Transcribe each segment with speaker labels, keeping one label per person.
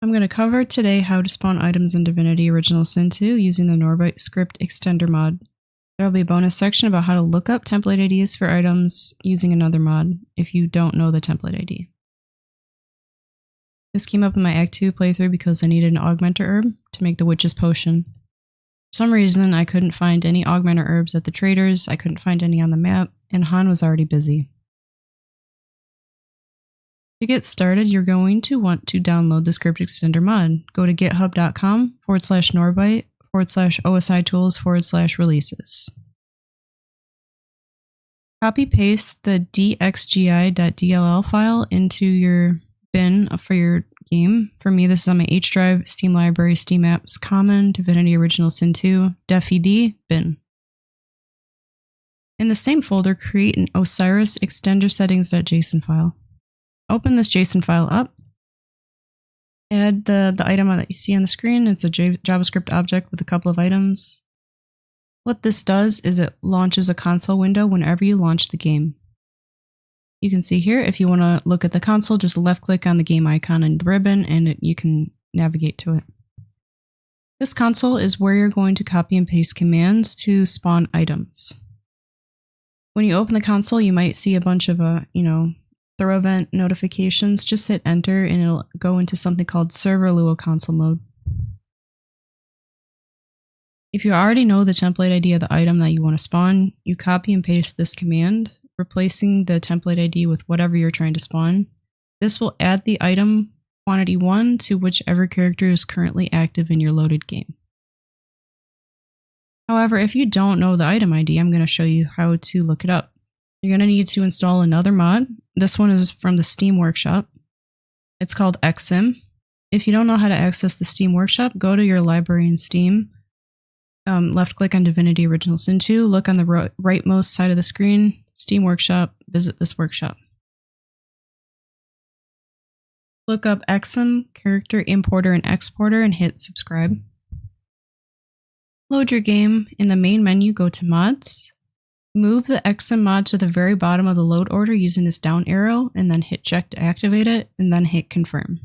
Speaker 1: I'm going to cover today how to spawn items in Divinity Original Sin 2 using the Norbyte Script Extender mod. There will be a bonus section about how to look up template IDs for items using another mod if you don't know the template ID. This came up in my Act 2 playthrough because I needed an Augmentor herb to make the Witch's Potion. For some reason, I couldn't find any Augmentor herbs at the traders, I couldn't find any on the map, and Han was already busy. To get started, you're going to want to download the Script Extender mod. Go to github.com/Norbyte/OSI-tools/releases. Copy-paste the dxgi.dll file into your bin for your game. For me, this is on my H drive, Steam Library, Steam Apps, Common, Divinity Original Sin 2, def-ed, bin. In the same folder, create an OsirisExtenderSettings.json file. Open this JSON file up, add the item that you see on the screen. It's a JavaScript object with a couple of items. What this does is it launches a console window whenever you launch the game. You can see here, if you want to look at the console, just left click on the game icon and the ribbon and you can navigate to it. This console is where you're going to copy and paste commands to spawn items. When you open the console, you might see a bunch of throw event notifications. Just hit enter and it'll go into something called server Lua console mode. If you already know the template ID of the item that you want to spawn, you copy and paste this command, replacing the template ID with whatever you're trying to spawn. This will add the item quantity 1 to whichever character is currently active in your loaded game. However, if you don't know the item ID, I'm going to show you how to look it up. You're going to need to install another mod. This one is from the Steam Workshop. It's called EXIM. If you don't know how to access the Steam Workshop, go to your library in Steam. Left click on Divinity Original Sin 2, look on the rightmost side of the screen, Steam Workshop, visit this workshop. Look up EXIM, Character Importer and Exporter, and hit subscribe. Load your game. In the main menu, go to Mods. Move the EXIM mod to the very bottom of the load order using this down arrow, and then hit check to activate it, and then hit confirm.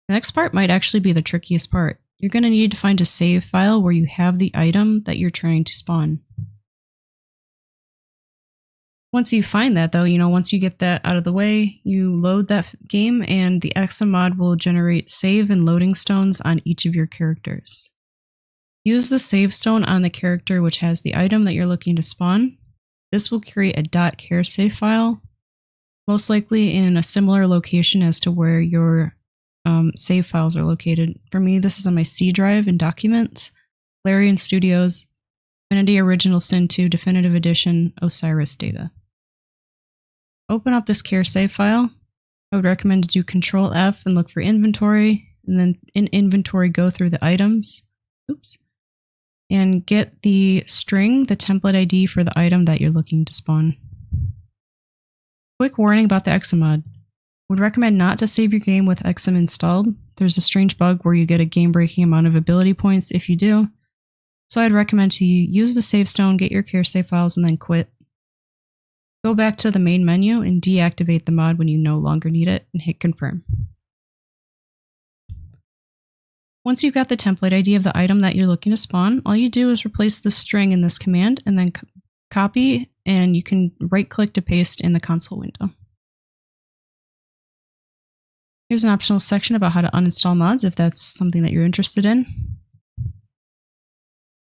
Speaker 1: The next part might actually be the trickiest part. You're going to need to find a save file where you have the item that you're trying to spawn. Once you find that though, once you get that out of the way, you load that game and the EXIM mod will generate save and loading stones on each of your characters. Use the save stone on the character which has the item that you're looking to spawn. This will create a .char save file, most likely in a similar location as to where your save files are located. For me, this is on my C drive in Documents, Larian Studios, Divinity Original Sin 2 Definitive Edition, Osiris Data. Open up this char save file. I would recommend to do Control F and look for inventory, and then in inventory go through the items. Oops. And get the string, the template ID for the item that you're looking to spawn. Quick warning about the EXIM mod. Would recommend not to save your game with EXIM installed. There's a strange bug where you get a game-breaking amount of ability points if you do. So I'd recommend to use the save stone, get your char save files, and then quit. Go back to the main menu and deactivate the mod when you no longer need it, and hit confirm. Once you've got the template ID of the item that you're looking to spawn, all you do is replace the string in this command and then copy, and you can right-click to paste in the console window. Here's an optional section about how to uninstall mods if that's something that you're interested in.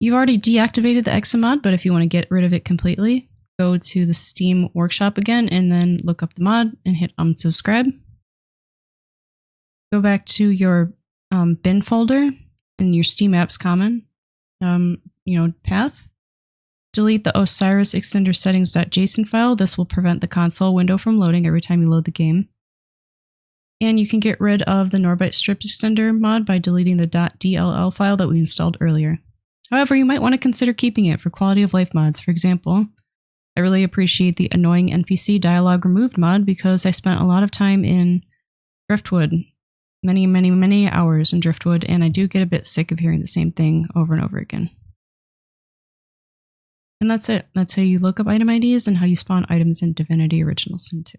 Speaker 1: You've already deactivated the EXIM mod, but if you want to get rid of it completely, go to the Steam Workshop again and then look up the mod and hit unsubscribe. Go back to your bin folder in your Steam Apps Common path. Delete the OsirisExtenderSettings.json file. This will prevent the console window from loading every time you load the game. And you can get rid of the Norbyte Script Extender mod by deleting the .dll file that we installed earlier. However, you might want to consider keeping it for quality of life mods. For example, I really appreciate the annoying NPC dialogue removed mod because I spent a lot of time in Driftwood. Many hours in Driftwood, and I do get a bit sick of hearing the same thing over and over again. And that's it. That's how you look up item IDs and how you spawn items in Divinity Original Sin 2.